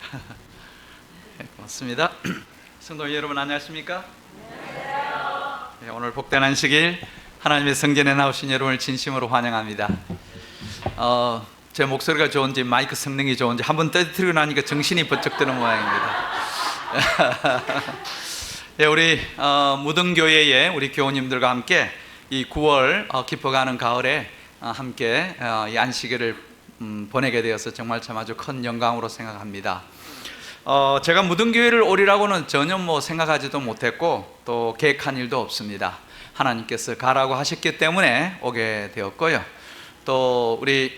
네, 고맙습니다. 성도 여러분 안녕하십니까? 네, 오늘 복된 안식일 하나님의 성전에 나오신 여러분을 진심으로 환영합니다. 제 목소리가 좋은지 마이크 성능이 좋은지 한번 떠들고 나니까 정신이 번쩍 드는 모양입니다. 네, 우리 무등교회의 우리 교우님들과 함께 이 9월 깊어가는 가을에 함께 이 안식일을 보내게 되어서 정말 참 아주 큰 영광으로 생각합니다. 제가 무등교회를 오리라고는 전혀 생각하지도 못했고 또 계획한 일도 없습니다. 하나님께서 가라고 하셨기 때문에 오게 되었고요. 또 우리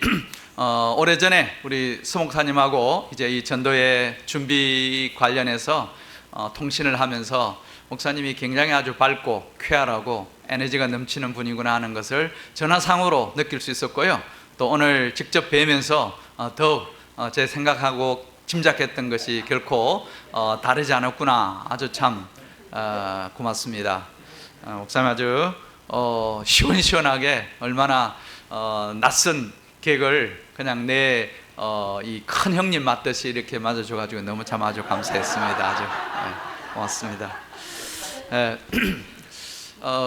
오래전에 우리 서목사님하고 이제 이 전도회 준비 관련해서 통신을 하면서 목사님이 굉장히 아주 밝고 쾌활하고 에너지가 넘치는 분이구나 하는 것을 전화상으로 느낄 수 있었고요. 또 오늘 직접 뵈면서 더욱 제 생각하고 짐작했던 것이 결코 다르지 않았구나. 아주 참 고맙습니다. 목사님 아주 시원시원하게 얼마나 낯선 객을 그냥 내 이 큰 형님 맞듯이 이렇게 맞아줘가지고 너무 참 아주 감사했습니다. 아주 고맙습니다.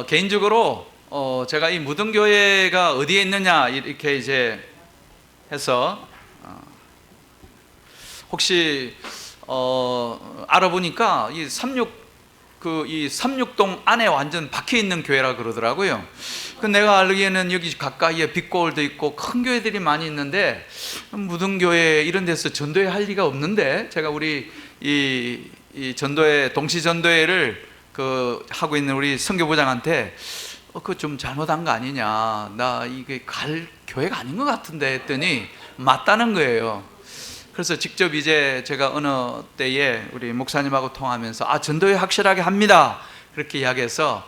개인적으로 제가 이 무등교회가 어디에 있느냐 이렇게 이제 해서 혹시 알아보니까 이 36동 안에 완전 박혀 있는 교회라 그러더라고요. 그 내가 알기에는 여기 가까이에 빛고울도 있고 큰 교회들이 많이 있는데 무등교회 이런 데서 전도회 할 리가 없는데 제가 우리 이 전도회 동시 전도회를 하고 있는 우리 선교부장한테 그거 좀 잘못한 거 아니냐, 나 이게 갈 교회가 아닌 것 같은데 했더니 맞다는 거예요. 그래서 직접 이제 제가 어느 때에 우리 목사님하고 통하면서 전도회 확실하게 합니다 그렇게 이야기해서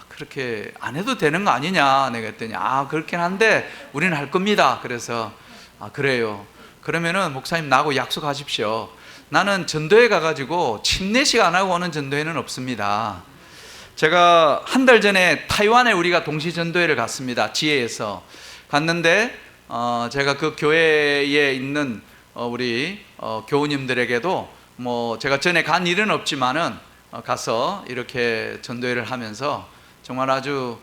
그렇게 안 해도 되는 거 아니냐 내가 했더니 그렇긴 한데 우리는 할 겁니다. 그래서 그래요. 그러면은 목사님 나하고 약속하십시오. 나는 전도회 가가지고 침례식 안 하고 오는 전도회는 없습니다. 제가 한 달 전에 타이완에 우리가 동시 전도회를 갔습니다. 지혜에서 갔는데 제가 그 교회에 있는 우리 교우님들에게도 제가 전에 간 일은 없지만은 가서 이렇게 전도회를 하면서 정말 아주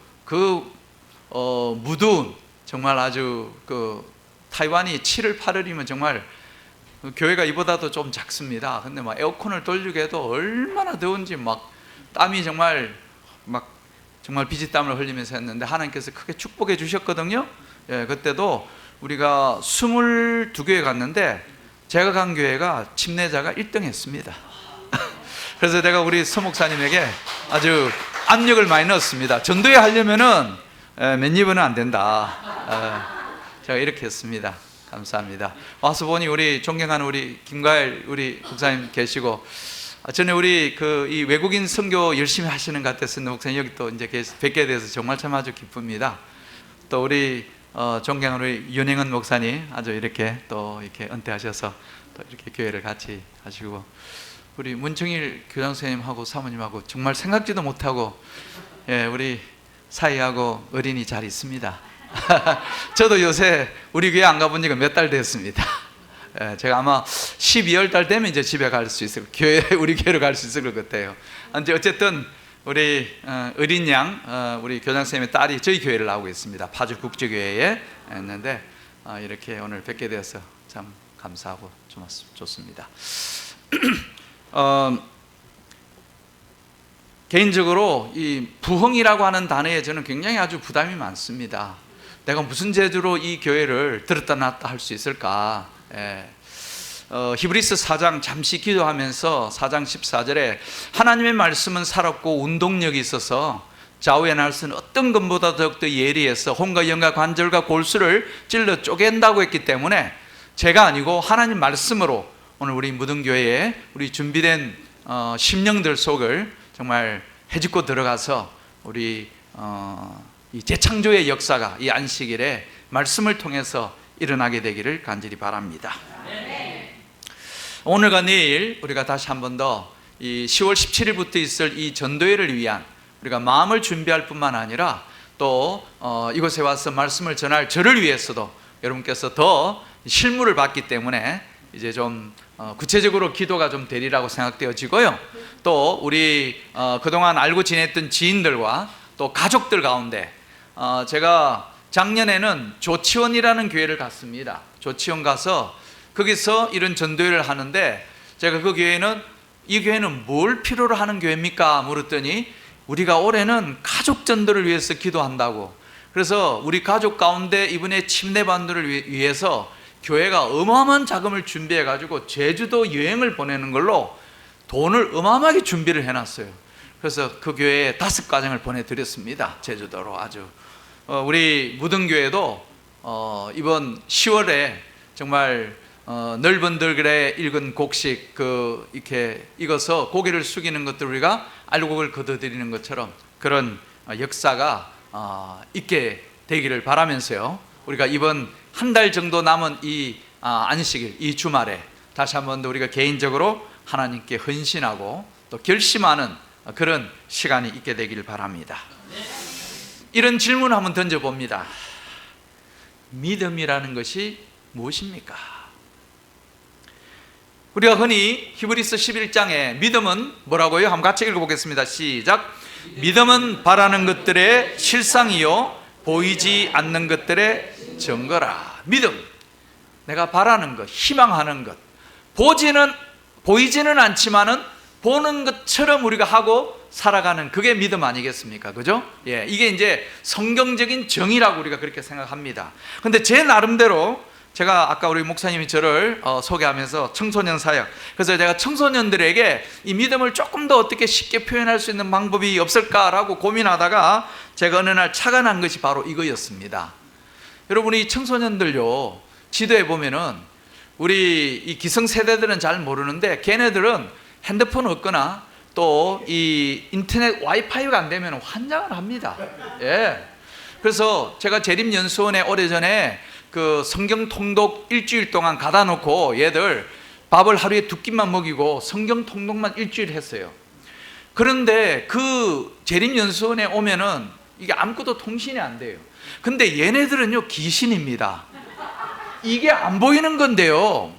무더운 정말 아주 타이완이 7월 8월이면 정말 교회가 이보다도 좀 작습니다. 근데 에어컨을 돌리게 해도 얼마나 더운지 땀이 정말 비지땀을 흘리면서 했는데 하나님께서 크게 축복해 주셨거든요. 그때도 우리가 22교회 갔는데 제가 간 교회가 침례자가 1등 했습니다. 그래서 내가 우리 서목사님에게 아주 압력을 많이 넣었습니다. 전도회 하려면은 맨입은 안 된다. 제가 이렇게 했습니다. 감사합니다. 와서 보니 우리 존경하는 우리 김가일 우리 목사님 계시고 전에 우리 이 외국인 선교 열심히 하시는 것 같았는데 목사님 여기 또 이제 뵙게 돼서 정말 참 아주 기쁩니다. 또 우리 존경하는 우리 윤행은 목사님 아주 이렇게 또 이렇게 은퇴하셔서 또 이렇게 교회를 같이 하시고 우리 문청일 교장 선생님하고 사모님하고 정말 생각지도 못하고 우리 사이하고 어린이 잘 있습니다. 저도 요새 우리 교회 안 가본 지가 몇 달 됐습니다. 제가 아마 12월 달 되면 이제 집에 갈 수 있을 우리 교회로 갈 수 있을 것 같아요. 어쨌든 우리 어린 양 우리 교장 선생님의 딸이 저희 교회를 나오고 있습니다. 파주 국제교회에 있는데 이렇게 오늘 뵙게 되어서 참 감사하고 좋습니다. 개인적으로 이 부흥이라고 하는 단어에 저는 굉장히 아주 부담이 많습니다. 내가 무슨 제도로 이 교회를 들었다 놨다 할 수 있을까? 히브리서 4장 잠시 기도하면서 4장 14절에 하나님의 말씀은 살았고 운동력이 있어서 좌우의 날선 어떤 것보다 더욱더 예리해서 혼과 영과 관절과 골수를 찔러 쪼갠다고 했기 때문에 제가 아니고 하나님 말씀으로 오늘 우리 무등교회에 우리 준비된 심령들 속을 정말 헤집고 들어가서 우리 이 재창조의 역사가 이 안식일에 말씀을 통해서 일어나게 되기를 간절히 바랍니다. 오늘과 내일 우리가 다시 한 번 더 이 10월 17일부터 있을 이 전도회를 위한 우리가 마음을 준비할 뿐만 아니라 또 이곳에 와서 말씀을 전할 저를 위해서도 여러분께서 더 실물을 받기 때문에 이제 좀 구체적으로 기도가 좀 되리라고 생각되어지고요. 또 우리 그동안 알고 지냈던 지인들과 또 가족들 가운데 제가 작년에는 조치원이라는 교회를 갔습니다. 조치원 가서 거기서 이런 전도회를 하는데, 제가 그 교회는 이 교회는 뭘 필요로 하는 교회입니까? 물었더니 우리가 올해는 가족 전도를 위해서 기도한다고. 그래서 우리 가족 가운데 이번에 침례반도를 위해서 교회가 어마어마한 자금을 준비해 가지고 제주도 여행을 보내는 걸로 돈을 어마어마하게 준비를 해놨어요. 그래서 그 교회에 5가정을 보내드렸습니다. 제주도로. 아주 우리 무등교회도 이번 10월에 정말 넓은 들에 익은 곡식 이렇게 익어서 고개를 숙이는 것들 우리가 알곡을 걷어들이는 것처럼 그런 역사가 있게 되기를 바라면서요, 우리가 이번 한 달 정도 남은 이 안식일, 이 주말에 다시 한번 더 우리가 개인적으로 하나님께 헌신하고 또 결심하는 그런 시간이 있게 되길 바랍니다. 이런 질문 한번 던져봅니다. 믿음이라는 것이 무엇입니까? 우리가 흔히 히브리서 11장에 믿음은 뭐라고요? 한번 같이 읽어보겠습니다. 시작. 믿음은 바라는 것들의 실상이요 보이지 않는 것들의 증거라. 믿음, 내가 바라는 것, 희망하는 것, 보이지는 않지만은 보는 것처럼 우리가 하고 살아가는, 그게 믿음 아니겠습니까? 그죠? 예, 이게 이제 성경적인 정의라고 우리가 그렇게 생각합니다. 근데 제 나름대로 제가 아까 우리 목사님이 저를 소개하면서 청소년 사역, 그래서 제가 청소년들에게 이 믿음을 조금 더 어떻게 쉽게 표현할 수 있는 방법이 없을까라고 고민하다가 제가 어느 날 착안한 것이 바로 이거였습니다. 여러분, 이 청소년들요, 지도에 보면은 우리 이 기성세대들은 잘 모르는데 걔네들은 핸드폰 없거나 또 이 인터넷 와이파이가 안 되면 환장을 합니다. 예. 그래서 제가 재림연수원에 오래전에 그 성경 통독 일주일 동안 가다 놓고 얘들 밥을 하루에 2끼만 먹이고 성경 통독만 일주일 했어요. 그런데 그 재림연수원에 오면은 이게 아무것도 통신이 안 돼요. 근데 얘네들은요 귀신입니다. 이게 안 보이는 건데요,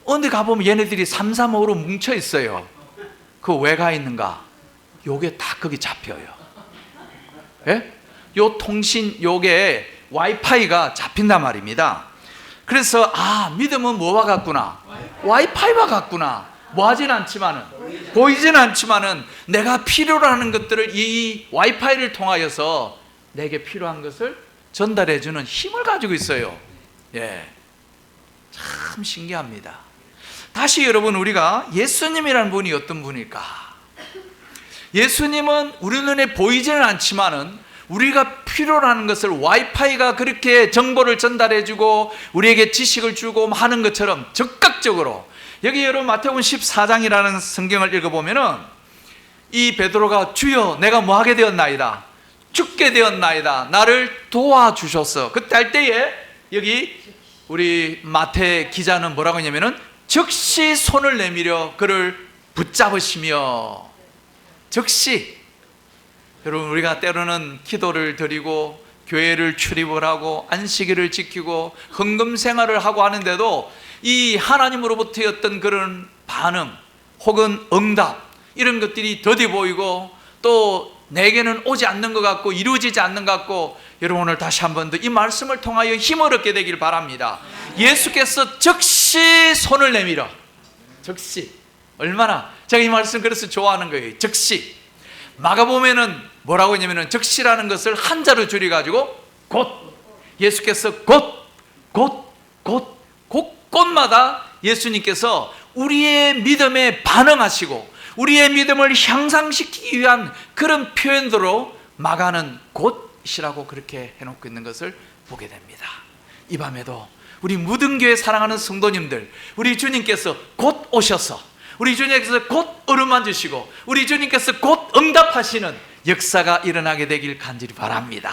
어디 가보면 얘네들이 335로 뭉쳐 있어요. 그 왜 가 있는가? 요게 다 거기 잡혀요. 예? 요 통신, 요게 와이파이가 잡힌단 말입니다. 그래서 믿음은 뭐와 같구나? 와이파이와 같구나. 뭐 하진 않지만은, 보이진 않지만은 내가 필요로 하는 것들을 이 와이파이를 통하여서 내게 필요한 것을 전달해 주는 힘을 가지고 있어요. 예, 참 신기합니다. 다시 여러분, 우리가 예수님이라는 분이 어떤 분일까? 예수님은 우리 눈에 보이지는 않지만은 우리가 필요로 하는 것을 와이파이가 그렇게 정보를 전달해 주고 우리에게 지식을 주고 하는 것처럼 적극적으로, 여기 여러분 마태복음 14장이라는 성경을 읽어보면은 이 베드로가 주여 내가 뭐 하게 되었나이다, 죽게 되었나이다, 나를 도와주셨어. 그때 할 때에 여기 우리 마태 기자는 뭐라고 했냐면은 즉시 손을 내밀어 그를 붙잡으시며, 즉시. 여러분, 우리가 때로는 기도를 드리고 교회를 출입을 하고 안식일을 지키고 헌금 생활을 하고 하는데도 이 하나님으로부터의 어떤 그런 반응 혹은 응답, 이런 것들이 더디 보이고 또 내게는 오지 않는 것 같고 이루어지지 않는 것 같고, 여러분 오늘 다시 한 번 더 이 말씀을 통하여 힘을 얻게 되길 바랍니다. 예수께서 즉시 손을 내밀어, 즉시. 얼마나 제가 이 말씀 그래서 좋아하는 거예요. 즉시. 마가복음에는 뭐라고 했냐면은 즉시라는 것을 한자로 줄여가지고 곧. 예수께서 곳곳마다 예수님께서 우리의 믿음에 반응하시고 우리의 믿음을 향상시키기 위한 그런 표현으로 마가는 곧이라고 그렇게 해놓고 있는 것을 보게 됩니다. 이 밤에도 우리 무등교회 사랑하는 성도님들, 우리 주님께서 곧 오셔서 우리 주님께서 곧 어루만지시고 우리 주님께서 곧 응답하시는 역사가 일어나게 되길 간절히 바랍니다.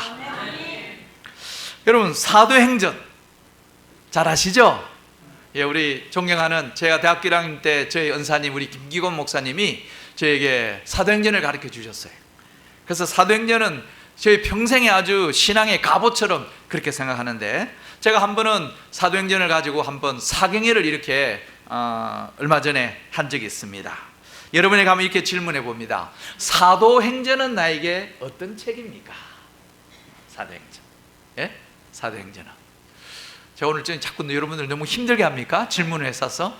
여러분, 사도행전 잘 아시죠? 예, 우리 존경하는, 제가 대학교 1학년 때 저희 은사님 우리 김기곤 목사님이 저에게 사도행전을 가르쳐 주셨어요. 그래서 사도행전은 저희 평생에 아주 신앙의 갑오처럼 그렇게 생각하는데, 제가 한 번은 사도행전을 가지고 한번 사경회를 이렇게 얼마 전에 한 적이 있습니다. 여러분이 가면 이렇게 질문해 봅니다. 사도행전은 나에게 어떤 책입니까? 사도행전. 예? 사도행전은. 제가 오늘 자꾸 여러분들 너무 힘들게 합니까? 질문을 했어서.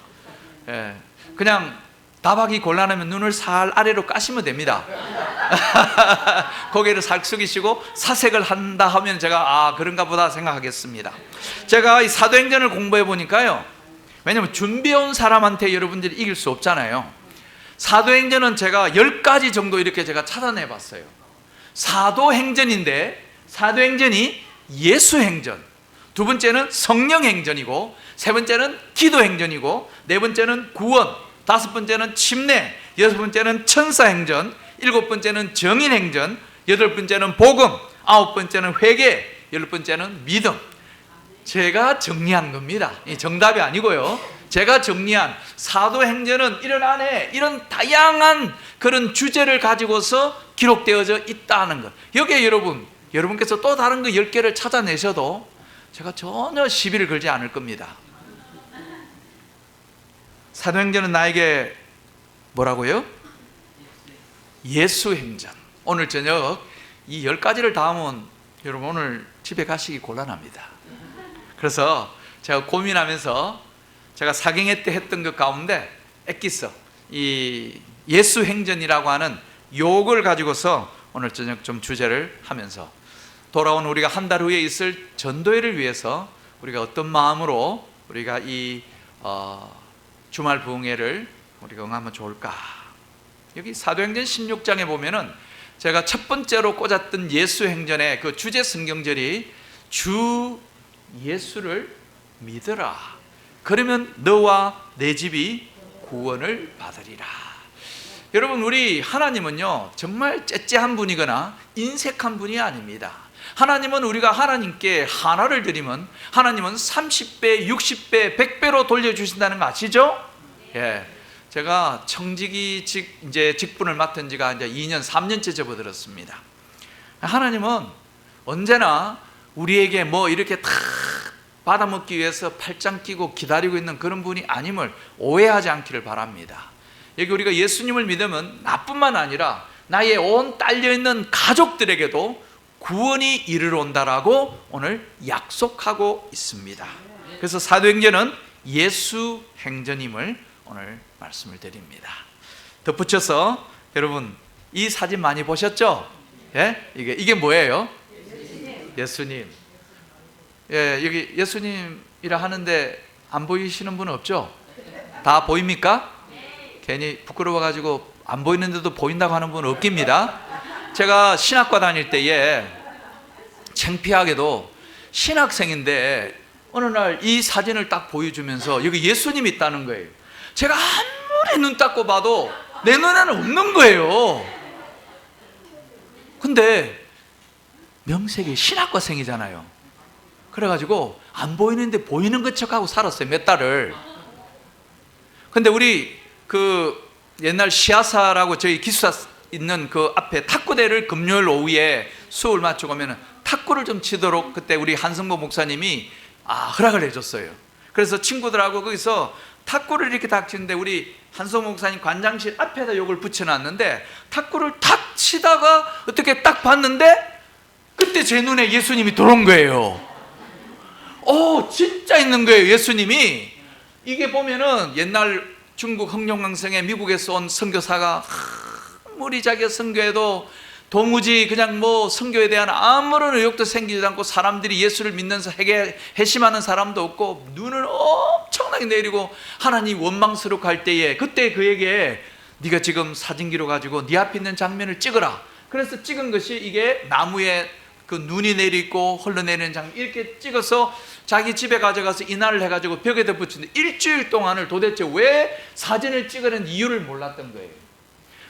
예. 그냥 답하기 곤란하면 눈을 살 아래로 까시면 됩니다. 고개를 살 숙이시고 사색을 한다 하면 제가 그런가 보다 생각하겠습니다. 제가 이 사도행전을 공부해 보니까요, 왜냐하면 준비해온 사람한테 여러분들이 이길 수 없잖아요. 사도행전은 제가 10가지 정도 이렇게 제가 찾아내 봤어요. 사도행전인데 사도행전이 예수행전, 두 번째는 성령행전이고, 세 번째는 기도행전이고, 네 번째는 구원, 다섯 번째는 침례, 여섯 번째는 천사행전, 일곱 번째는 정인행전, 여덟 번째는 복음, 아홉 번째는 회개, 열 번째는 믿음. 제가 정리한 겁니다. 정답이 아니고요. 제가 정리한 사도행전은 이런 안에 이런 다양한 그런 주제를 가지고서 기록되어져 있다는 것. 여기에 여러분께서 또 다른 거 10개를 찾아내셔도 제가 전혀 시비를 걸지 않을 겁니다. 사도행전은 나에게 뭐라고요? 예수행전. 오늘 저녁 이 10가지를 다 하면 여러분 오늘 집에 가시기 곤란합니다. 그래서 제가 고민하면서 제가 사경회 때 했던 것 가운데 엑기스, 이 예수행전이라고 하는 요걸 가지고서 오늘 저녁 좀 주제를 하면서 돌아온 우리가 한 달 후에 있을 전도회를 위해서 우리가 어떤 마음으로 우리가 이 주말 부흥회를 우리가 응하면 좋을까. 여기 사도행전 16장에 보면은 제가 첫 번째로 꽂았던 예수행전의 그 주제 성경절이 주 예수를 믿으라. 그러면 너와 내 집이 구원을 받으리라. 여러분, 우리 하나님은요 정말 째째한 분이거나 인색한 분이 아닙니다. 하나님은 우리가 하나님께 하나를 드리면 하나님은 30배, 60배, 100배로 돌려주신다는 거 아시죠? 예. 제가 청지기 이제 직분을 맡은 지가 이제 2년, 3년째 접어들었습니다. 하나님은 언제나 우리에게 뭐 이렇게 다 받아먹기 위해서 팔짱 끼고 기다리고 있는 그런 분이 아님을 오해하지 않기를 바랍니다. 여기 우리가 예수님을 믿으면 나뿐만 아니라 나의 온 딸려있는 가족들에게도 구원이 이르러 온다라고 오늘 약속하고 있습니다. 그래서 사도행전은 예수 행전임을 오늘 말씀을 드립니다. 덧붙여서 여러분 이 사진 많이 보셨죠? 예? 이게 뭐예요? 예수님. 예, 여기 예수님이라 하는데 안 보이시는 분은 없죠? 다 보입니까? 괜히 부끄러워가지고 안 보이는데도 보인다고 하는 분은 없깁니다. 제가 신학과 다닐 때에 창피하게도 신학생인데 어느 날 이 사진을 딱 보여주면서 여기 예수님이 있다는 거예요. 제가 아무리 눈 닦고 봐도 내 눈에는 없는 거예요. 근데 명색이 신학과생이잖아요. 그래가지고 안 보이는데 보이는 것 척하고 살았어요, 몇 달을. 근데 우리 그 옛날 시아사라고 저희 기숙사 있는 그 앞에 탁구대를 금요일 오후에 수업을 마치고 오면 탁구를 좀 치도록 그때 우리 한성보 목사님이 허락을 해줬어요. 그래서 친구들하고 거기서 탁구를 이렇게 딱 치는데 우리 한성보 목사님 관장실 앞에다 요걸 붙여놨는데 탁구를 탁 치다가 어떻게 딱 봤는데 그때 제 눈에 예수님이 들어온 거예요. 진짜 있는 거예요, 예수님이. 이게 보면은 옛날 중국 흑룡강성에 미국에서 온 선교사가 아무리 자기가 선교해도 도무지 그냥 뭐 선교에 대한 아무런 의욕도 생기지 않고 사람들이 예수를 믿는서 회심하는 사람도 없고 눈을 엄청나게 내리고 하나님 원망스럽고 할 때에 그때 그에게 네가 지금 사진기로 가지고 네 앞에 있는 장면을 찍어라. 그래서 찍은 것이 이게 나무에 그 눈이 내리고 흘러내리는 장면 이렇게 찍어서 자기 집에 가져가서 인화를 해가지고 벽에다 붙이는데 일주일 동안을 도대체 왜 사진을 찍으려는 이유를 몰랐던 거예요.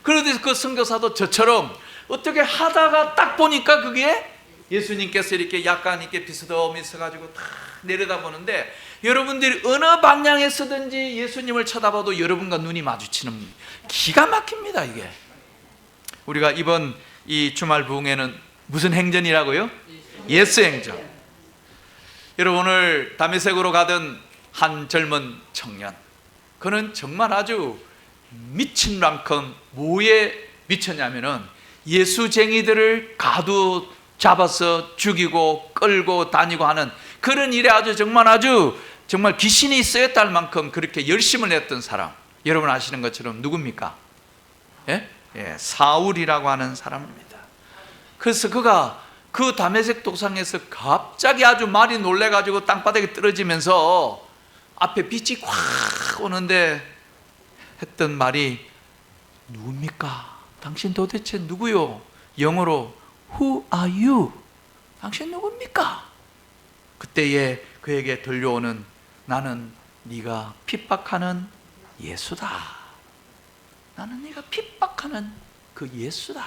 그런데 그 선교사도 저처럼 어떻게 하다가 딱 보니까 그게 예수님께서 이렇게 약간 이렇게 비스듬히 서가지고 탁 내려다보는데 여러분들이 어느 방향에서든지 예수님을 쳐다봐도 여러분과 눈이 마주치는 기가 막힙니다. 이게 우리가 이번 이 주말 부흥회는 무슨 행전이라고요? 예수 행전. 여러분 오늘 다메섹으로 가던 한 젊은 청년, 그는 정말 아주 미친 만큼 뭐에 미쳤냐면은 예수쟁이들을 가두 잡아서 죽이고 끌고 다니고 하는 그런 일에 아주 정말 귀신이 쓰였다 만큼 그렇게 열심을 냈던 사람, 여러분 아시는 것처럼 누굽니까? 사울이라고 하는 사람입니다. 그래서 그가 그 다메섹 도상에서 갑자기 아주 말이 놀래가지고 땅바닥에 떨어지면서 앞에 빛이 확 오는데 했던 말이, 누굽니까? 당신 도대체 누구요? 영어로 Who are you? 당신 누굽니까? 그때에 그에게 들려오는, 나는 네가 핍박하는 예수다. 나는 네가 핍박하는 그 예수다.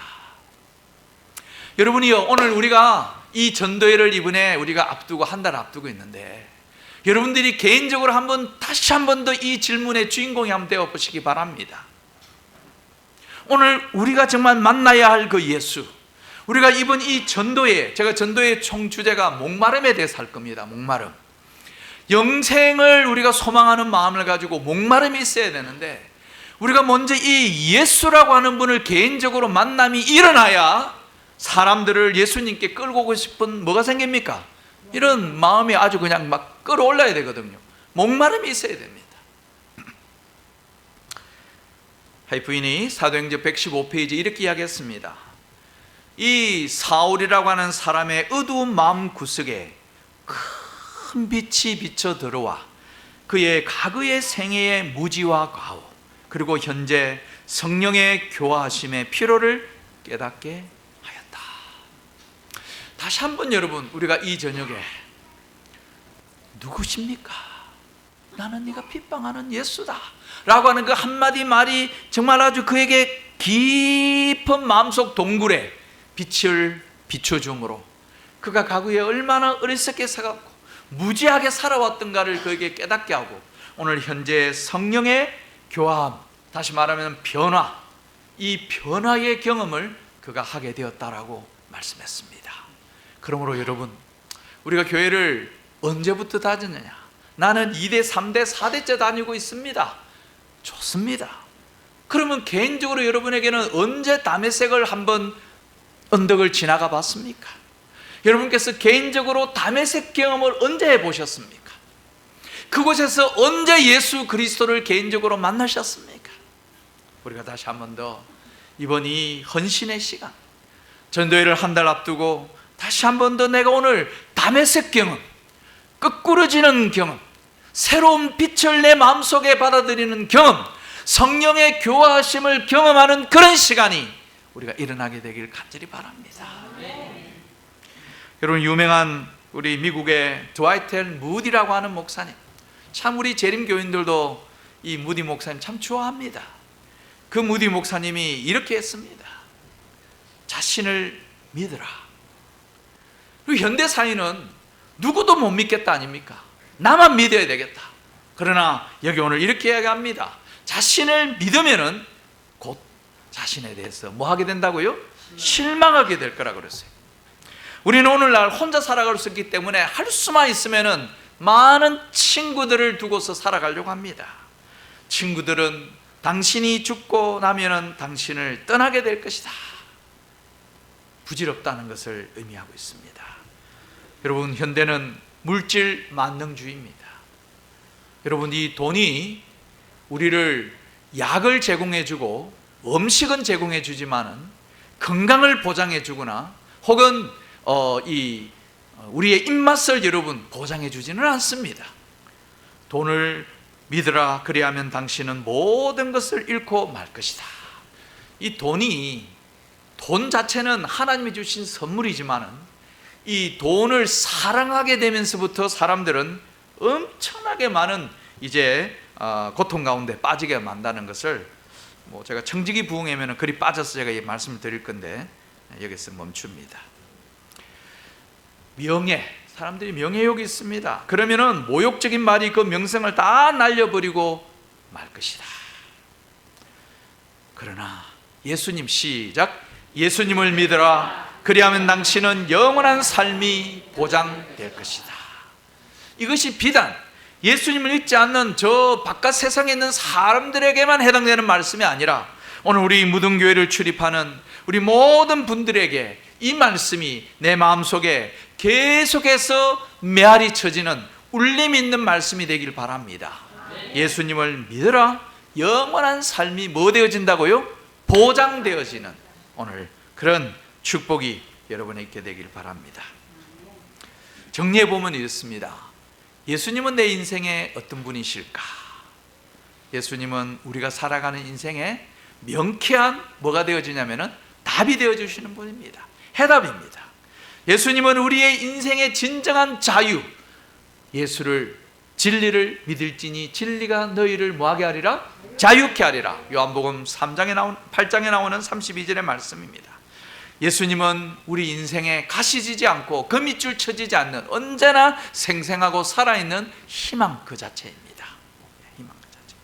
여러분이요, 오늘 우리가 이 전도회를 이번에 우리가 앞두고 한 달 앞두고 있는데, 여러분들이 개인적으로 다시 한 번 더 이 질문의 주인공이 한번 되어 보시기 바랍니다. 오늘 우리가 정말 만나야 할 그 예수, 우리가 이번 이 전도회, 제가 전도회 총 주제가 목마름에 대해서 할 겁니다. 목마름. 영생을 우리가 소망하는 마음을 가지고 목마름이 있어야 되는데, 우리가 먼저 이 예수라고 하는 분을 개인적으로 만남이 일어나야 사람들을 예수님께 끌고 오고 싶은 뭐가 생깁니까? 이런 마음이 아주 그냥 막 끌어올라야 되거든요. 목마름이 있어야 됩니다. 하이프인이 사도행전 115페이지 이렇게 이야기했습니다. 이 사울이라고 하는 사람의 어두운 마음 구석에 큰 빛이 비쳐 들어와 그의 과거의 생애의 무지와 과오, 그리고 현재 성령의 교화하심의 필요를 깨닫게 하였다. 다시 한번 여러분, 우리가 이 저녁에 누구십니까? 나는 네가 핍박하는 예수다 라고 하는 그 한마디 말이 정말 아주 그에게 깊은 마음속 동굴에 빛을 비춰줌으로 그가 과거에 얼마나 어리석게 살았고 무지하게 살아왔던가를 그에게 깨닫게 하고, 오늘 현재 성령의 교화함, 다시 말하면 변화, 이 변화의 경험을 그가 하게 되었다라고 말씀했습니다. 그러므로 여러분, 우리가 교회를 언제부터 다녔느냐? 나는 2대, 3대, 4대째 다니고 있습니다. 좋습니다. 그러면 개인적으로 여러분에게는 언제 다메섹을 한번 언덕을 지나가 봤습니까? 여러분께서 개인적으로 다메섹 경험을 언제 해보셨습니까? 그곳에서 언제 예수 그리스도를 개인적으로 만나셨습니까? 우리가 다시 한 번 더 이번 이 헌신의 시간, 전도회를 한 달 앞두고 다시 한 번 더 내가 오늘 다메섹 경험, 거꾸러지는 경험, 새로운 빛을 내 마음속에 받아들이는 경험, 성령의 교화하심을 경험하는 그런 시간이 우리가 일어나게 되길 간절히 바랍니다. 여러분, 유명한 우리 미국의 드와이트 엘 무디라고 하는 목사님, 참 우리 재림교인들도 이 무디 목사님 참 좋아합니다. 그 무디 목사님이 이렇게 했습니다. 자신을 믿으라. 그리고 현대사회는 누구도 못 믿겠다 아닙니까? 나만 믿어야 되겠다. 그러나 여기 오늘 이렇게 이야기합니다. 자신을 믿으면은 곧 자신에 대해서 뭐 하게 된다고요? 실망하게 될 거라고 그랬어요. 우리는 오늘날 혼자 살아갈 수 있기 때문에 할 수만 있으면은 많은 친구들을 두고서 살아가려고 합니다. 친구들은 당신이 죽고 나면은 당신을 떠나게 될 것이다. 부질없다는 것을 의미하고 있습니다. 여러분, 현대는 물질 만능주의입니다. 여러분, 이 돈이 우리를 약을 제공해주고 음식은 제공해주지만은 건강을 보장해주거나 혹은 우리의 입맛을 여러분 보장해주지는 않습니다. 돈을 믿으라, 그리하면 당신은 모든 것을 잃고 말 것이다. 이 돈 자체는 하나님이 주신 선물이지만은 이 돈을 사랑하게 되면서부터 사람들은 엄청나게 많은 이제 고통 가운데 빠지게 만다는 것을 제가 청지기 부흥회면은 그리 빠져서 제가 이 말씀을 드릴 건데 여기서 멈춥니다. 명예, 사람들이 명예욕이 있습니다. 그러면은 모욕적인 말이 그 명성을 다 날려버리고 말 것이다. 그러나 예수님, 시작. 예수님을 믿으라, 그리하면 당신은 영원한 삶이 보장될 것이다. 이것이 비단 예수님을 믿지 않는 저 바깥 세상에 있는 사람들에게만 해당되는 말씀이 아니라 오늘 우리 무등교회를 출입하는 우리 모든 분들에게 이 말씀이 내 마음속에 계속해서 메아리 쳐지는 울림 있는 말씀이 되길 바랍니다. 예수님을 믿어라. 영원한 삶이 뭐 되어진다고요? 보장되어지는 오늘 그런 축복이 여러분에 있게 되길 바랍니다. 정리해 보면 이렇습니다. 예수님은 내 인생에 어떤 분이실까? 예수님은 우리가 살아가는 인생에 명쾌한 뭐가 되어지냐면은 답이 되어주시는 분입니다. 해답입니다. 예수님은 우리의 인생의 진정한 자유, 예수를 진리를 믿을지니 진리가 너희를 뭐하게 하리라? 자유케 하리라. 요한복음 8장에 나오는 32절의 말씀입니다. 예수님은 우리 인생에 가시지지 않고 거미줄 쳐지지 않는 언제나 생생하고 살아있는 희망 그 자체입니다. 희망 그 자체.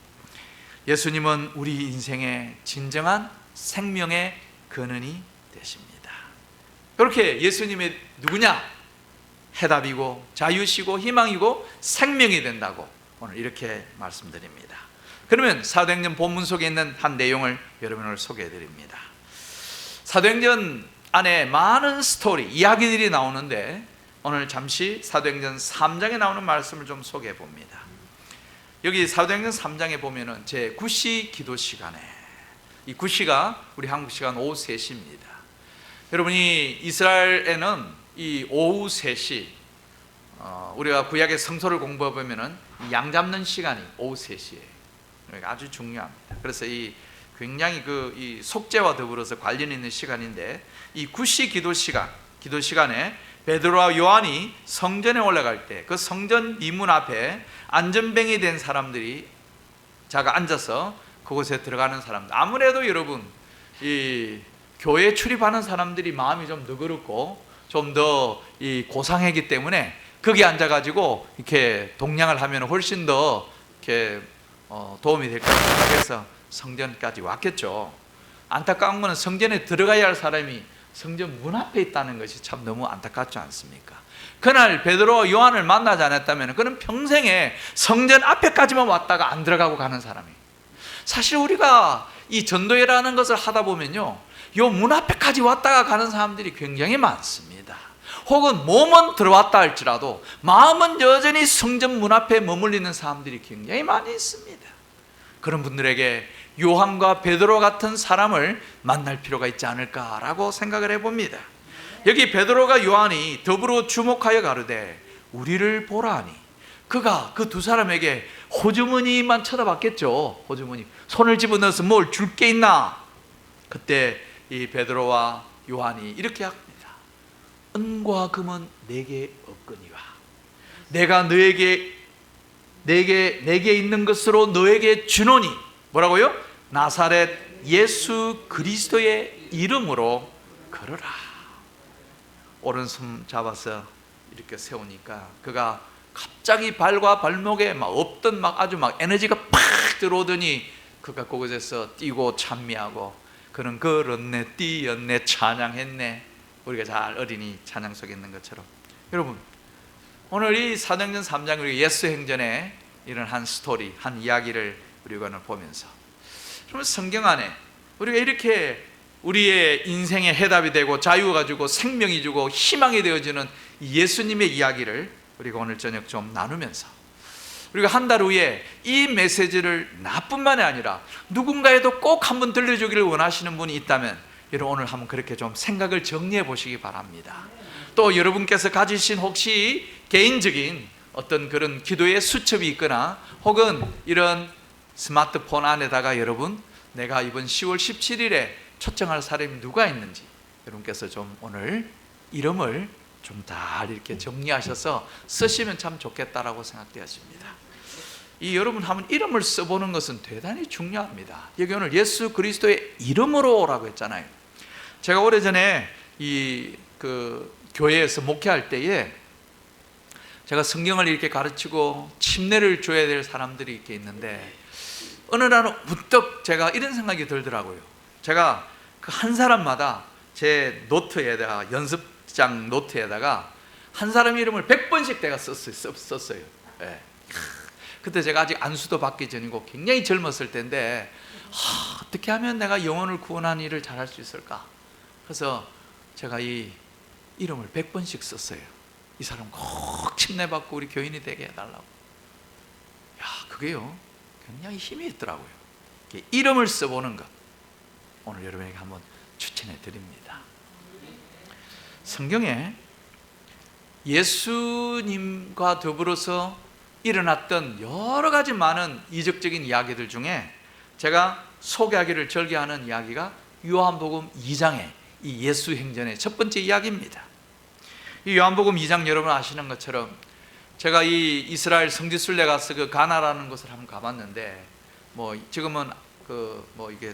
예수님은 우리 인생의 진정한 생명의 근원이 되십니다. 그렇게 예수님의 누구냐? 해답이고 자유시고 희망이고 생명이 된다고 오늘 이렇게 말씀드립니다. 그러면 사도행전 본문 속에 있는 한 내용을 여러분을 소개해 드립니다. 사도행전 안에 많은 스토리, 이야기들이 나오는데 오늘 잠시 사도행전 3장에 나오는 말씀을 좀 소개해 봅니다. 여기 사도행전 3장에 보면은 제 9시 기도 시간에, 이 9시가 우리 한국 시간 오후 3시입니다. 여러분이 이스라엘에는 이 오후 3시, 우리가 구약의 성서를 공부해 보면은 양 잡는 시간이 오후 3시예요. 아주 중요합니다. 그래서 이 굉장히 이 속죄와 더불어서 관련 있는 시간인데, 이 9시 기도 시간에 베드로와 요한이 성전에 올라갈 때 그 성전 미문 앞에 안전뱅이 된 사람들이 자가 앉아서 그곳에 들어가는 사람들, 아무래도 여러분 이 교회에 출입하는 사람들이 마음이 좀 너그럽고 좀 더 이 고상하기 때문에 거기 앉아가지고 이렇게 동냥을 하면 훨씬 더 이렇게 도움이 될 것 같아요. 그래서 성전까지 왔겠죠. 안타까운 것은 성전에 들어가야 할 사람이 성전 문 앞에 있다는 것이 참 너무 안타깝지 않습니까? 그날 베드로와 요한을 만나지 않았다면 그는 평생에 성전 앞에까지만 왔다가 안 들어가고 가는 사람이에요. 사실 우리가 이 전도회라는 것을 하다 보면요, 요 문 앞에까지 왔다가 가는 사람들이 굉장히 많습니다. 혹은 몸은 들어왔다 할지라도 마음은 여전히 성전 문 앞에 머물리는 사람들이 굉장히 많이 있습니다. 그런 분들에게 요한과 베드로 같은 사람을 만날 필요가 있지 않을까라고 생각을 해봅니다. 여기 베드로가 요한이 더불어 주목하여 가르되 우리를 보라니, 그가 그 두 사람에게 호주머니만 쳐다봤겠죠. 호주머니, 손을 집어넣어서 뭘 줄 게 있나? 그때 이 베드로와 요한이 이렇게 합니다. 은과 금은 내게 없거니와 내가 내게 있는 것으로 너에게 주노니, 뭐라고요? 나사렛 예수 그리스도의 이름으로 걸어라. 오른손 잡아서 이렇게 세우니까 그가 갑자기 발과 발목에 막 없던 아주 에너지가 팍 들어오더니 그가 그곳에서 뛰고 찬미하고 그는 걸었네, 뛰었네, 찬양했네. 우리가 잘 어린이 찬양 속에 있는 것처럼. 여러분, 오늘 이 사도행전 3장 우리 예수 행전에 이런 한 스토리, 한 이야기를 우리가 보면서, 그러면 성경 안에 우리가 이렇게 우리의 인생의 해답이 되고 자유가 주고 생명이 주고 희망이 되어지는 예수님의 이야기를 우리가 오늘 저녁 좀 나누면서, 우리가 한 달 후에 이 메시지를 나뿐만이 아니라 누군가에도 꼭 한번 들려주기를 원하시는 분이 있다면 여러분 오늘 한번 그렇게 좀 생각을 정리해 보시기 바랍니다. 또 여러분께서 가지신 혹시 개인적인 어떤 그런 기도의 수첩이 있거나 혹은 이런 스마트폰 안에다가 여러분 내가 이번 10월 17일에 초청할 사람이 누가 있는지 여러분께서 좀 오늘 이름을 좀 다 이렇게 정리하셔서 쓰시면 참 좋겠다라고 생각되었습니다. 이 여러분 한번 이름을 써보는 것은 대단히 중요합니다. 여기 오늘 예수 그리스도의 이름으로라고 했잖아요. 제가 오래전에 교회에서 목회할 때에 제가 성경을 이렇게 가르치고 침례를 줘야 될 사람들이 이렇게 있는데 어느 날은 문득 제가 이런 생각이 들더라고요. 제가 그 한 사람마다 제 노트에다가, 연습장 노트에다가 한 사람 이름을 100번씩 내가 썼어요. 네. 그때 제가 아직 안수도 받기 전이고 굉장히 젊었을 때인데 어떻게 하면 내가 영혼을 구원하는 일을 잘할 수 있을까? 그래서 제가 이 이름을 100번씩 썼어요. 이 사람 꼭 침례받고 우리 교인이 되게 해달라고. 야, 그게요 굉장히 힘이 있더라고요. 이름을 써보는 것, 오늘 여러분에게 한번 추천해 드립니다. 성경에 예수님과 더불어서 일어났던 여러 가지 많은 이적적인 이야기들 중에 제가 소개하기를 절개하는 이야기가 요한복음 2장의 이 예수 행전의 첫 번째 이야기입니다. 이 요한복음 2장 여러분 아시는 것처럼 제가 이 이스라엘 성지순례 가서 그 가나라는 곳을 한번 가봤는데 지금은 이게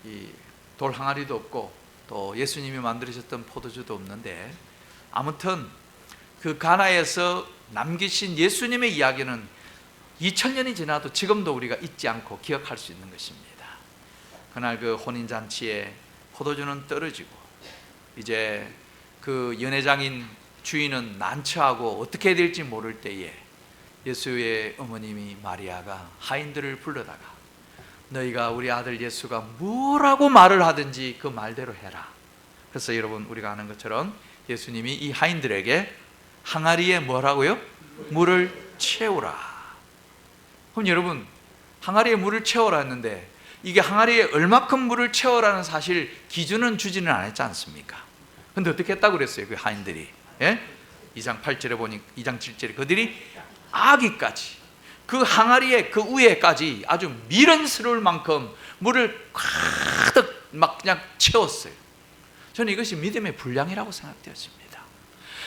이 돌 항아리도 없고 또 예수님이 만드셨던 포도주도 없는데, 아무튼 그 가나에서 남기신 예수님의 이야기는 2000년이 지나도 지금도 우리가 잊지 않고 기억할 수 있는 것입니다. 그날 그 혼인잔치에 포도주는 떨어지고 이제 그 연회장인 주인은 난처하고 어떻게 해야 될지 모를 때에 예수의 어머님이 마리아가 하인들을 불러다가 너희가 우리 아들 예수가 뭐라고 말을 하든지 그 말대로 해라. 그래서 여러분 우리가 아는 것처럼 예수님이 이 하인들에게 항아리에 뭐라고요? 물을 채우라. 그럼 여러분 항아리에 물을 채우라 했는데 이게 항아리에 얼마큼 물을 채우라는 사실 기준은 주지는 않았지 않습니까? 근데 어떻게 했다고 그랬어요 그 하인들이? 2장 8절에 보니 2장 7절에 그들이 아기까지 그 항아리의 그 위에까지 아주 미련스러울 만큼 물을 가득 막 그냥 채웠어요. 저는 이것이 믿음의 분량이라고 생각되었습니다.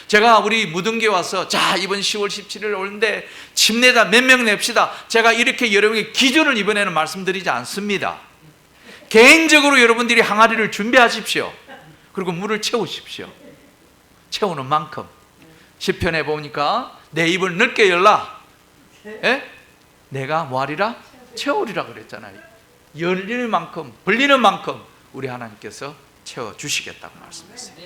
제가 우리 무등교에 와서 자 이번 10월 17일 오는데 침례자 몇 명 냅시다, 제가 이렇게 여러분에게 기준을 이번에는 말씀드리지 않습니다. 개인적으로 여러분들이 항아리를 준비하십시오. 그리고 물을 채우십시오. 채우는 만큼. 시편에 보니까 내 입을 넓게 열라, 내가 뭐하리라? 채우리라 그랬잖아요. 열릴 만큼, 벌리는 만큼 우리 하나님께서 채워주시겠다고 말씀했어요.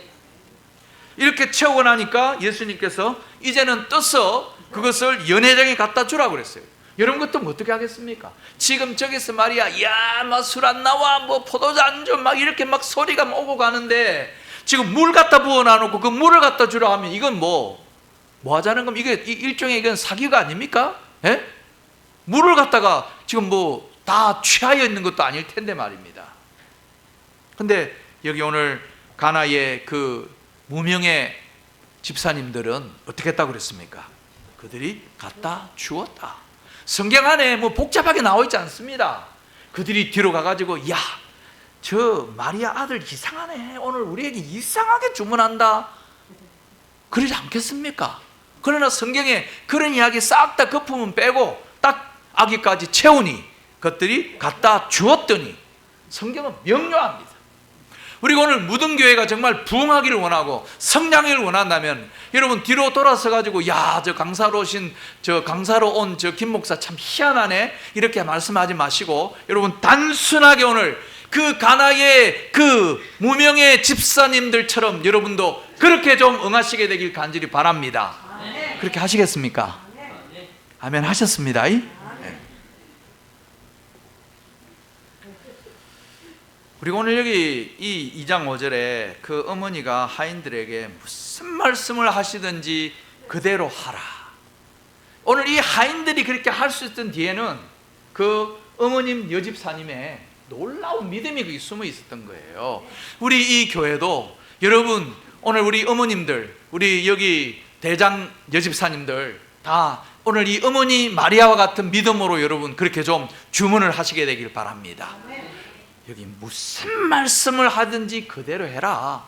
이렇게 채우고 나니까 예수님께서 이제는 떠서 그것을 연회장에 갖다 주라고 그랬어요. 여러분 같으면 어떻게 하겠습니까? 지금 저기서 말이야, 야, 막 술 안 나와, 뭐 포도주 안 줘, 막 이렇게 막 소리가 오고 가는데 지금 물 갖다 부어 놔놓고 그 물을 갖다 주라 하면 이건 뭐 하자는 겁니까? 이게 일종의 이건 사기가 아닙니까? 물을 갖다가 지금 뭐 다 취하여 있는 것도 아닐 텐데 말입니다. 근데 여기 오늘 가나의 그 무명의 집사님들은 어떻게 했다고 그랬습니까? 그들이 갖다 주었다. 성경 안에 뭐 복잡하게 나와 있지 않습니다. 그들이 뒤로 가가지고 야, 저 마리아 아들 이상하네, 오늘 우리에게 이상하게 주문한다, 그러지 않겠습니까? 그러나 성경에 그런 이야기 싹 다 거품은 빼고 딱 아기까지 채우니 그것들이 갖다 주었더니 성경은 명료합니다. 우리가 오늘 무등교회가 정말 부흥하기를 원하고 성장을 원한다면 여러분 뒤로 돌아서 가지고 야, 저 강사로 온 저 김 목사 참 희한하네 이렇게 말씀하지 마시고 여러분 단순하게 오늘 그 가나의 그 무명의 집사님들처럼 여러분도 그렇게 좀 응하시게 되길 간절히 바랍니다. 그렇게 하시겠습니까? 아멘 하셨습니다. 우리가 오늘 여기 이 2장 5절에 그 어머니가 하인들에게 무슨 말씀을 하시든지 그대로 하라. 오늘 이 하인들이 그렇게 할 수 있던 뒤에는 그 어머님 여집사님의 놀라운 믿음이 거기 숨어 있었던 거예요. 우리 이 교회도 여러분 오늘 우리 어머님들, 우리 여기 대장 여집사님들 다 오늘 이 어머니 마리아와 같은 믿음으로 여러분 그렇게 좀 주문을 하시게 되길 바랍니다. 여기 무슨 말씀을 하든지 그대로 해라.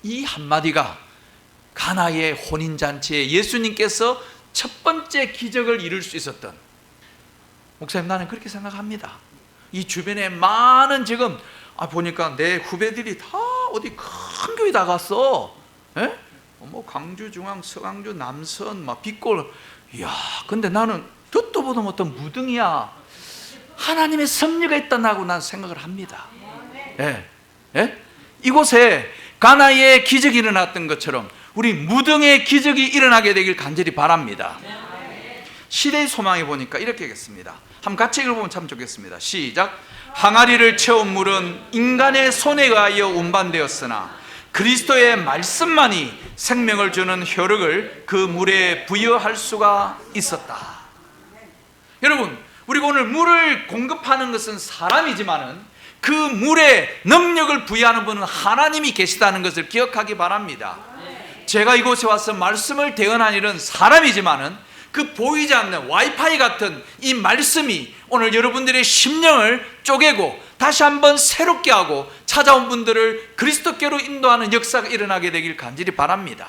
이 한마디가 가나의 혼인잔치에 예수님께서 첫 번째 기적을 이룰 수 있었던, 목사님 나는 그렇게 생각합니다. 이 주변에 많은 지금 보니까 내 후배들이 다 어디 큰 교회 다 갔어. 뭐 광주 중앙, 서강주, 남선, 막 빛골. 이야, 근데 나는 듣도 보도 못한 무등이야. 하나님의 섭리가 있다고 난 생각을 합니다. 이곳에 가나의 기적이 일어났던 것처럼 우리 무등의 기적이 일어나게 되길 간절히 바랍니다. 시대의 소망에 보니까 이렇게 하겠습니다. 한번 같이 읽어보면 참 좋겠습니다. 시작. 항아리를 채운 물은 인간의 손에 의하여 운반되었으나 그리스도의 말씀만이 생명을 주는 효력을 그 물에 부여할 수가 있었다. 여러분, 우리가 오늘 물을 공급하는 것은 사람이지만은 그 물에 능력을 부여하는 분은 하나님이 계시다는 것을 기억하기 바랍니다. 제가 이곳에 와서 말씀을 대언한 일은 사람이지만은 그 보이지 않는 와이파이 같은 이 말씀이 오늘 여러분들의 심령을 쪼개고 다시 한번 새롭게 하고 찾아온 분들을 그리스도께로 인도하는 역사가 일어나게 되길 간절히 바랍니다.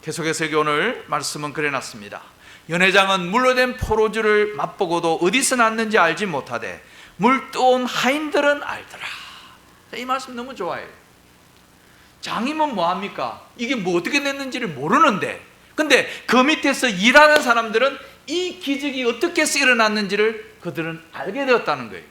계속해서 여기 오늘 말씀은 그래놨습니다. 연회장은 물로 된 포도주를 맛보고도 어디서 났는지 알지 못하되 물 떠온 하인들은 알더라. 이 말씀 너무 좋아요. 장임은 뭐합니까? 이게 뭐 어떻게 됐는지를 모르는데, 근데 그 밑에서 일하는 사람들은 이 기적이 어떻게 해서 일어났는지를 그들은 알게 되었다는 거예요.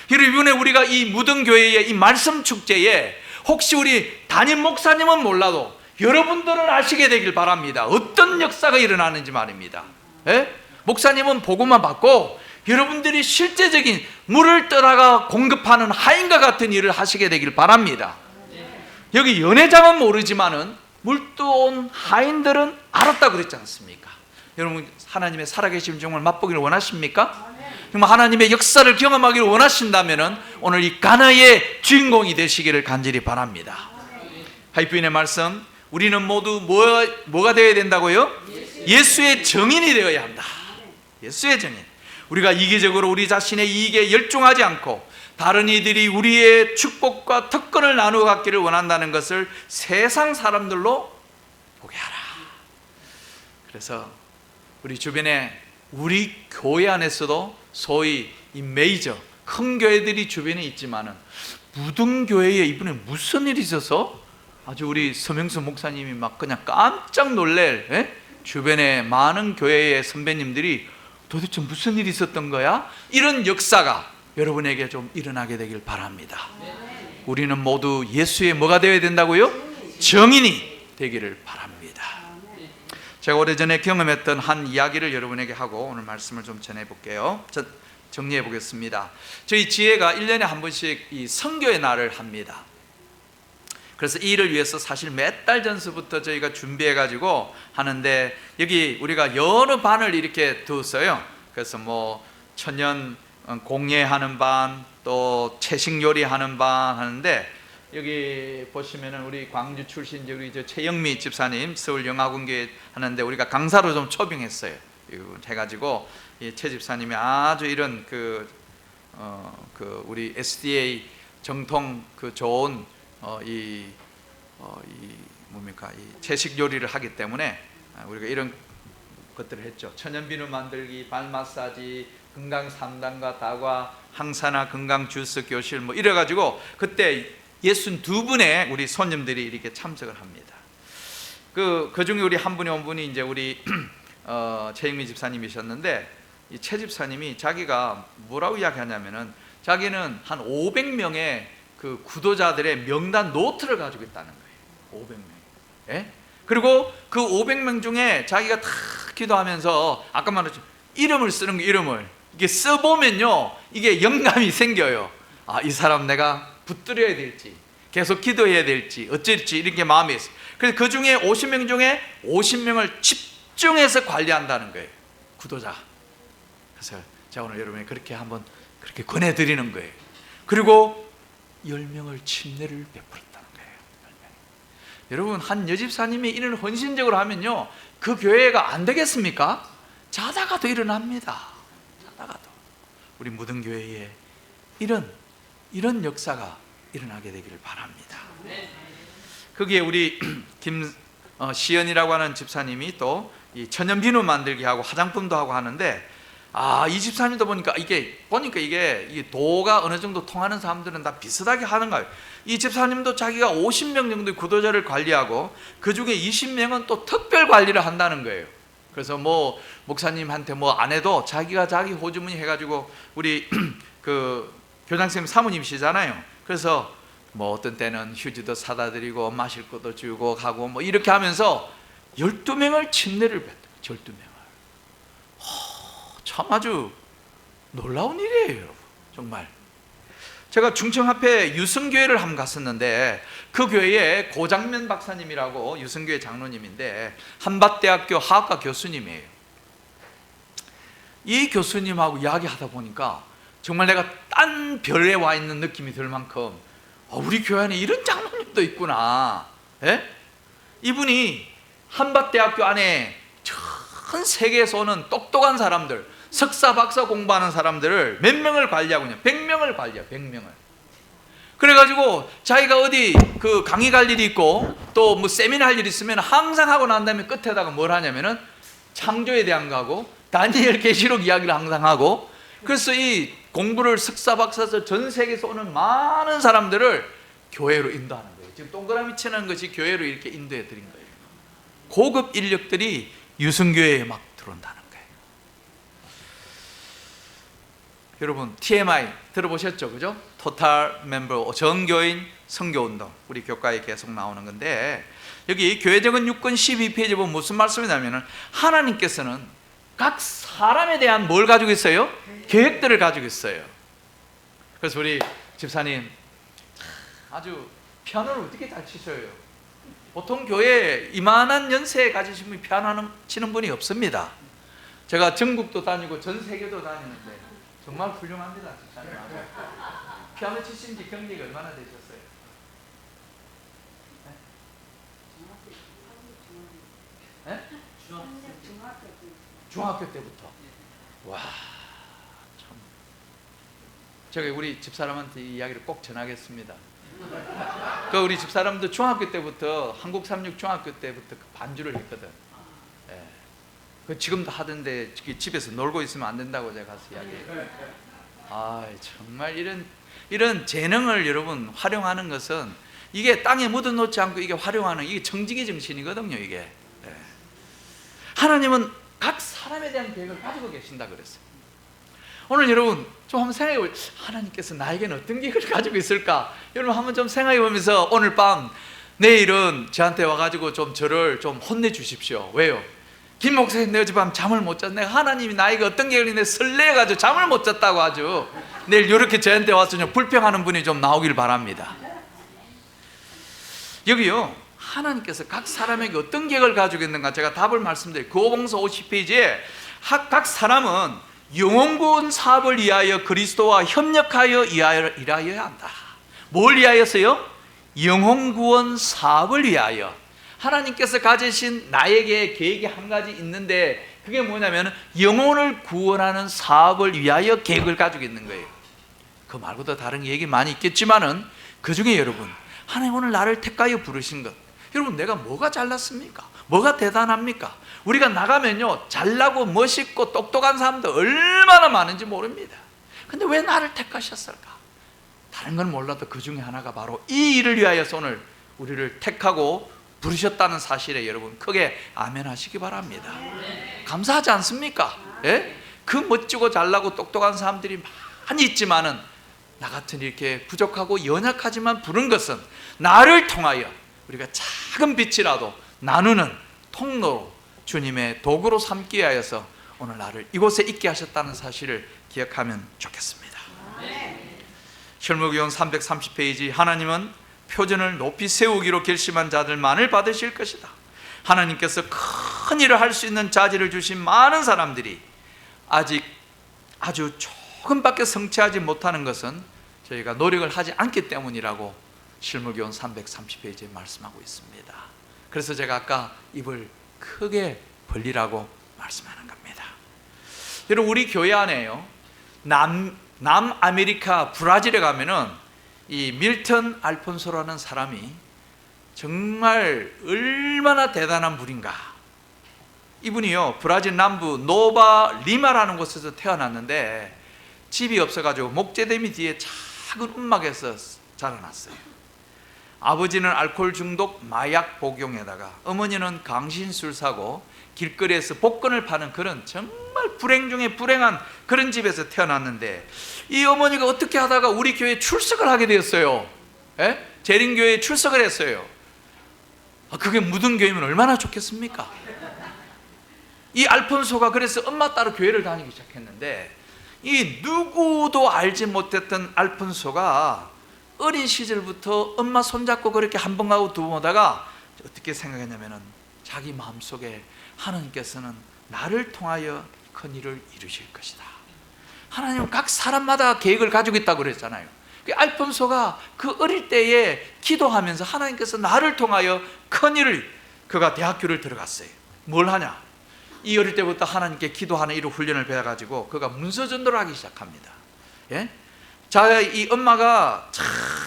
그리고 이번에 우리가 이 무등교회의 이 말씀 축제에 혹시 우리 담임 목사님은 몰라도 여러분들은 아시게 되길 바랍니다. 어떤 역사가 일어나는지 말입니다. 예? 목사님은 보고만 받고 여러분들이 실제적인 물을 떠다가 공급하는 하인과 같은 일을 하시게 되길 바랍니다. 여기 연회장은 모르지만은 물 떠온 하인들은 알았다고 그랬지 않습니까? 여러분, 하나님의 살아계심 정말 맛보기를 원하십니까? 정말 하나님의 역사를 경험하기를 원하신다면은 오늘 이 가나의 주인공이 되시기를 간절히 바랍니다. 하이프인의 말씀, 우리는 모두 뭐가 되어야 된다고요? 예수의 증인이 되어야 한다. 예수의 증인. 우리가 이기적으로 우리 자신의 이익에 열중하지 않고 다른 이들이 우리의 축복과 특권을 나누어 갖기를 원한다는 것을 세상 사람들로 보게 하라. 그래서 우리 주변에 우리 교회 안에서도 소위 이 메이저 큰 교회들이 주변에 있지만은 무등교회에 이번에 무슨 일이 있어서 아주 우리 서명수 목사님이 막 그냥 깜짝 놀랄, 주변에 많은 교회의 선배님들이 도대체 무슨 일이 있었던 거야? 이런 역사가 여러분에게 좀 일어나게 되길 바랍니다. 우리는 모두 예수의 뭐가 되어야 된다고요? 증인이 되기를 바랍니다. 제가 오래전에 경험했던 한 이야기를 여러분에게 하고 오늘 말씀을 좀 전해볼게요. 정리해 보겠습니다. 저희 지혜가 1년에 한 번씩 이 선교의 날을 합니다. 그래서 이 일을 위해서 사실 몇 달 전서부터 저희가 준비해가지고 하는데, 여기 우리가 여러 반을 이렇게 두었어요. 그래서 뭐 천연 공예하는 반, 또 채식 요리하는 반 하는데, 여기 보시면은 우리 광주 출신 우리 저 최영미 집사님 서울영화군교회 하는데 우리가 강사로 좀 초빙했어요. 해가지고 최 집사님이 아주 이런 우리 SDA 정통 좋은 이 채식 요리를 하기 때문에 우리가 이런 것들을 했죠. 천연 비누 만들기, 발 마사지, 건강 3단과 다과, 항산화 건강 주스 교실 뭐 이래 가지고 그때 62분의 우리 손님들이 이렇게 참석을 합니다. 그 중에 우리 한 분이 온 분이 이제 우리 최영미 집사님이셨는데, 이 최 집사님이 자기가 뭐라고 이야기하냐면은 자기는 한 500명의 그 구도자들의 명단 노트를 가지고 있다는 거예요. 500명. 예? 그리고 그 500명 중에 자기가 다 기도하면서 아까 말했죠. 이름을 쓰는 거, 이름을 이게 써보면요, 이게 영감이 생겨요. 아, 이 사람 내가 붙들어야 될지, 계속 기도해야 될지, 어쩔지 이렇게 마음이 있어요. 그래서 그 중에 50명 중에 50명을 집중해서 관리한다는 거예요. 구도자. 그래서 제가 오늘 여러분이 그렇게 한번 그렇게 권해드리는 거예요. 그리고 10명을 침례를 베풀었다는 거예요. 10명. 여러분, 한 여집사님이 이런 헌신적으로 하면요, 그 교회가 안 되겠습니까? 자다가도 일어납니다. 자다가도. 우리 무등교회에 이런 역사가 일어나게 되기를 바랍니다. 거기에 우리 시연이라고 하는 집사님이 또 이 천연 비누 만들기 하고 화장품도 하고 하는데, 이 집사님도 보니까 이게 도가 어느 정도 통하는 사람들은 다 비슷하게 하는 거예요. 이 집사님도 자기가 50명 정도의 구도자를 관리하고 그 중에 20명은 또 특별 관리를 한다는 거예요. 그래서 뭐 목사님한테 뭐 안 해도 자기가 자기 호주머니 해가지고 우리 그 교장선생님 사모님이시잖아요. 그래서 뭐 어떤 때는 휴지도 사다 드리고 마실 것도 주고 가고 뭐 이렇게 하면서 12명을 침례를 뱉어요. 12명을. 참 아주 놀라운 일이에요, 여러분. 정말. 제가 충청 앞에 유성교회를 한번 갔었는데 그 교회에 고장면 박사님이라고 유성교회 장로님인데 한밭대학교 화학과 교수님이에요. 이 교수님하고 이야기하다 보니까 정말 내가 딴 별에 와 있는 느낌이 들 만큼 우리 교회 안에 이런 장로님도 있구나. 예? 이분이 한밭대학교 안에 전 세계에서 오는 똑똑한 사람들, 석사 박사 공부하는 사람들을 몇 명을 관리하고 있냐? 100명을 관리해요. 100명을. 그래가지고 자기가 어디 그 강의 갈 일이 있고 또 뭐 세미나 할 일이 있으면 항상 하고 난 다음에 끝에다가 뭘 하냐면은 창조에 대한 거하고 다니엘 계시록 이야기를 항상 하고, 그래서 이 공부를 석사 박사서 전 세계에서 오는 많은 사람들을 교회로 인도하는 거예요. 지금 동그라미 치는 것이 교회로 이렇게 인도해 드린 거예요. 고급 인력들이 유성교회에 막 들어온다는 거예요. 여러분 TMI 들어보셨죠? 그죠? 토탈 멤버 전교인 선교운동, 우리 교과에 계속 나오는 건데 여기 교회적은 6권 12페이지 보면 무슨 말씀이냐면 하나님께서는 각 사람에 대한 뭘 가지고 있어요? 계획들을 가지고 있어요. 그래서 우리 집사님 아주 피아노를 어떻게 잘 치셔요? 보통 교회에 이만한 연세 가지신 분이 피아노 치는 분이 없습니다. 제가 전국도 다니고 전 세계도 다니는데 정말 훌륭합니다. 집사님. 피아노 치신 지 경력이 얼마나 되셨어요? 네? 중학교 때부터. 와, 참. 제가 우리 집사람한테 이 이야기를 꼭 전하겠습니다. 그 우리 집사람도 중학교 때부터 한국 삼육 중학교 때부터 그 반주를 했거든. 예. 그 지금도 하던데 집에서 놀고 있으면 안 된다고 제가 가서 이야기해요. 아, 정말 이런 재능을 여러분 활용하는 것은 이게 땅에 묻어놓지 않고 이게 활용하는 이게 청지기 정신이거든요. 이게. 예. 하나님은 각 사람에 대한 계획을 가지고 계신다 그랬어요. 오늘 여러분 좀 한번 생각해 보세요. 하나님께서 나에게는 어떤 계획을 가지고 있을까? 여러분 한번 좀 생각해 보면서 오늘 밤 내일은 저한테 와가지고 좀 저를 좀 혼내 주십시오. 왜요? 김 목사님 내 어젯밤 잠을 못 잤네. 하나님이 나에게 어떤 계획을 있는데 설레가지고 잠을 못 잤다고 아주 내일 이렇게 저한테 와서 좀 불평하는 분이 좀 나오길 바랍니다. 여기요, 하나님께서 각 사람에게 어떤 계획을 가지고 있는가 제가 답을 말씀드려요. 구호봉서 50페이지에 각 사람은 영혼구원 사업을 위하여 그리스도와 협력하여 일하여야 한다. 뭘 위하여서요? 영혼구원 사업을 위하여. 하나님께서 가지신 나에게 계획이 한 가지 있는데 그게 뭐냐면 영혼을 구원하는 사업을 위하여 계획을 가지고 있는 거예요. 그 말고도 다른 얘기 많이 있겠지만은 그 중에 여러분 하나님 오늘 나를 택하여 부르신 것, 여러분 내가 뭐가 잘났습니까? 뭐가 대단합니까? 우리가 나가면요 잘나고 멋있고 똑똑한 사람들 얼마나 많은지 모릅니다. 근데 왜 나를 택하셨을까? 다른 건 몰라도 그 중에 하나가 바로 이 일을 위하여서 오늘 우리를 택하고 부르셨다는 사실에 여러분 크게 아멘 하시기 바랍니다. 감사하지 않습니까? 예? 그 멋지고 잘나고 똑똑한 사람들이 많이 있지만은 나 같은 이렇게 부족하고 연약하지만 부른 것은 나를 통하여 우리가 작은 빛이라도 나누는 통로로 주님의 도구로 삼기 위하여서 오늘 나를 이곳에 있게 하셨다는 사실을 기억하면 좋겠습니다. 설문기원 330페이지 하나님은 표준을 높이 세우기로 결심한 자들만을 받으실 것이다. 하나님께서 큰 일을 할 수 있는 자질을 주신 많은 사람들이 아직 아주 조금밖에 성취하지 못하는 것은 저희가 노력을 하지 않기 때문이라고 실무기원 330페이지에 말씀하고 있습니다. 그래서 제가 아까 입을 크게 벌리라고 말씀하는 겁니다. 여러분 우리 교회 안에요 남아메리카 브라질에 가면은 이 밀턴 알폰소라는 사람이 정말 얼마나 대단한 분인가. 이분이요 브라질 남부 노바 리마라는 곳에서 태어났는데 집이 없어가지고 목재더미 뒤에 작은 움막에서 자라났어요. 아버지는 알코올 중독 마약 복용에다가 어머니는 강신술사고 길거리에서 복권을 파는 그런 정말 불행 중에 불행한 그런 집에서 태어났는데 이 어머니가 어떻게 하다가 우리 교회에 출석을 하게 되었어요. 재림교회에 출석을 했어요. 그게 무등교회면 얼마나 좋겠습니까? 이 알폰소가 그래서 엄마 따라 교회를 다니기 시작했는데, 이 누구도 알지 못했던 알폰소가 어린 시절부터 엄마 손잡고 그렇게 한 번 가고 두 번 오다가 어떻게 생각했냐면은, 자기 마음속에 하나님께서는 나를 통하여 큰 일을 이루실 것이다. 하나님은 각 사람마다 계획을 가지고 있다고 그랬잖아요. 알폰소가 그 어릴 때에 기도하면서 하나님께서 나를 통하여 큰 일을, 그가 대학교를 들어갔어요. 뭘 하냐? 이 어릴 때부터 하나님께 기도하는 이런 훈련을 배워가지고 그가 문서전도를 하기 시작합니다. 예? 자, 이 엄마가 참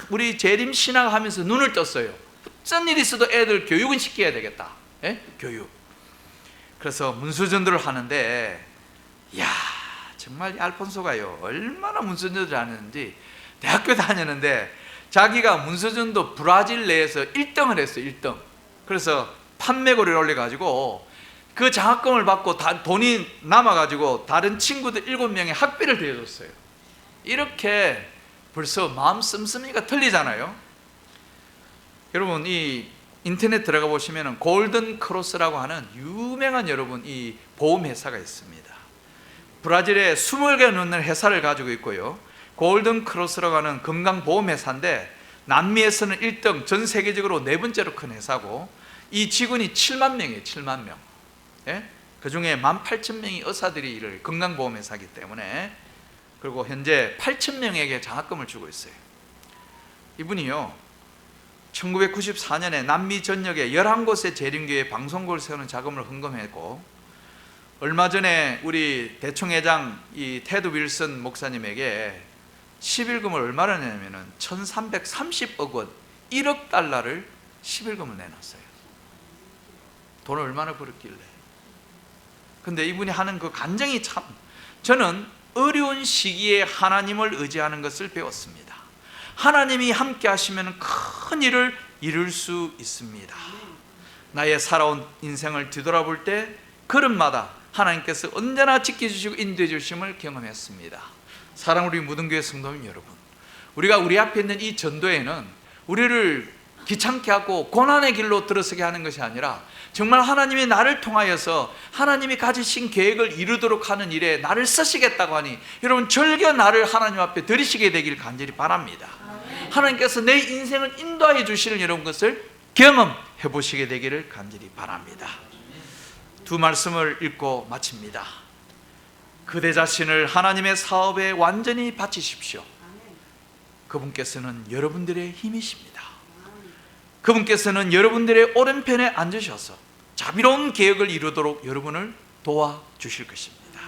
우리 재림 신앙하면서 눈을 떴어요. 어떤 일이 있어도 애들 교육은 시켜야 되겠다. 예? 교육. 그래서 문서전도를 하는데, 이야, 정말 알폰소가요, 얼마나 문서전도를 하는지. 대학교 다녔는데 자기가 문서전도 브라질 내에서 1등을 했어요. 1등. 그래서 판매고를 올려가지고 그 장학금을 받고 돈이 남아가지고 다른 친구들 7명의 학비를 대줬어요. 이렇게 벌써 마음 씀씀이가 틀리잖아요. 여러분, 이 인터넷 들어가 보시면 골든 크로스라고 하는 유명한, 여러분, 이 보험회사가 있습니다. 브라질에 20개 넘는 회사를 가지고 있고요, 골든 크로스라고 하는 건강보험회사인데 남미에서는 1등, 전 세계적으로 4번째로 큰 회사고, 이 직원이 7만 명이에요. 7만 명. 예? 그 중에 18,000명이 의사들이 일을, 건강보험회사이기 때문에. 그리고 현재 8,000명에게 장학금을 주고 있어요. 이분이요, 1994년에 남미 전역에 11곳의 재림교회 방송국을 세우는 자금을 헌금했고, 얼마 전에 우리 대총회장 이 테드 윌슨 목사님에게 11금을 얼마나 내냐면은 1330억 원, 1억 달러를 11금을 내놨어요. 돈을 얼마나 벌었길래. 근데 이분이 하는 그 간증이 참, 저는 어려운 시기에 하나님을 의지하는 것을 배웠습니다. 하나님이 함께 하시면 큰 일을 이룰 수 있습니다. 나의 살아온 인생을 뒤돌아볼 때 걸음마다 하나님께서 언제나 지켜주시고 인도해 주심을 경험했습니다. 사랑 우리 무등교회 성도님 여러분, 우리가 우리 앞에 있는 이 전도에는 우리를 귀찮게 하고 고난의 길로 들어서게 하는 것이 아니라, 정말 하나님이 나를 통하여서 하나님이 가지신 계획을 이루도록 하는 일에 나를 쓰시겠다고 하니, 여러분 절겨 나를 하나님 앞에 드리시게 되길 간절히 바랍니다. 하나님께서 내 인생을 인도하여 주시는 이런 것을 경험해 보시게 되기를 간절히 바랍니다. 두 말씀을 읽고 마칩니다. 그대 자신을 하나님의 사업에 완전히 바치십시오. 그분께서는 여러분들의 힘이십니다. 그분께서는 여러분들의 오른편에 앉으셔서 자비로운 계획을 이루도록 여러분을 도와주실 것입니다.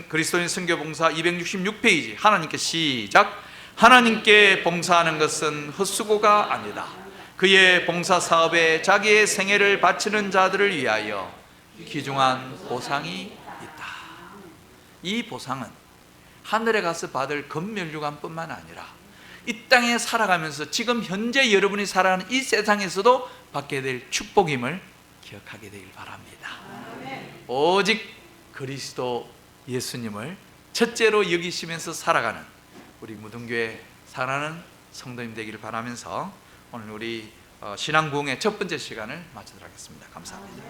그리스도인 선교봉사 266페이지, 하나님께 시작. 하나님께 봉사하는 것은 헛수고가 아니다. 그의 봉사사업에 자기의 생애를 바치는 자들을 위하여 귀중한 보상이 있다. 이 보상은 하늘에 가서 받을 검멸류관뿐만 아니라 이 땅에 살아가면서 지금 현재 여러분이 살아가는 이 세상에서도 받게 될 축복임을 기억하게 되길 바랍니다. 오직 그리스도 예수님을 첫째로 여기시면서 살아가는 우리 무등교회 사랑하는 성도님 되기를 바라면서 오늘 우리 신앙부흥의 첫 번째 시간을 마치도록 하겠습니다. 감사합니다.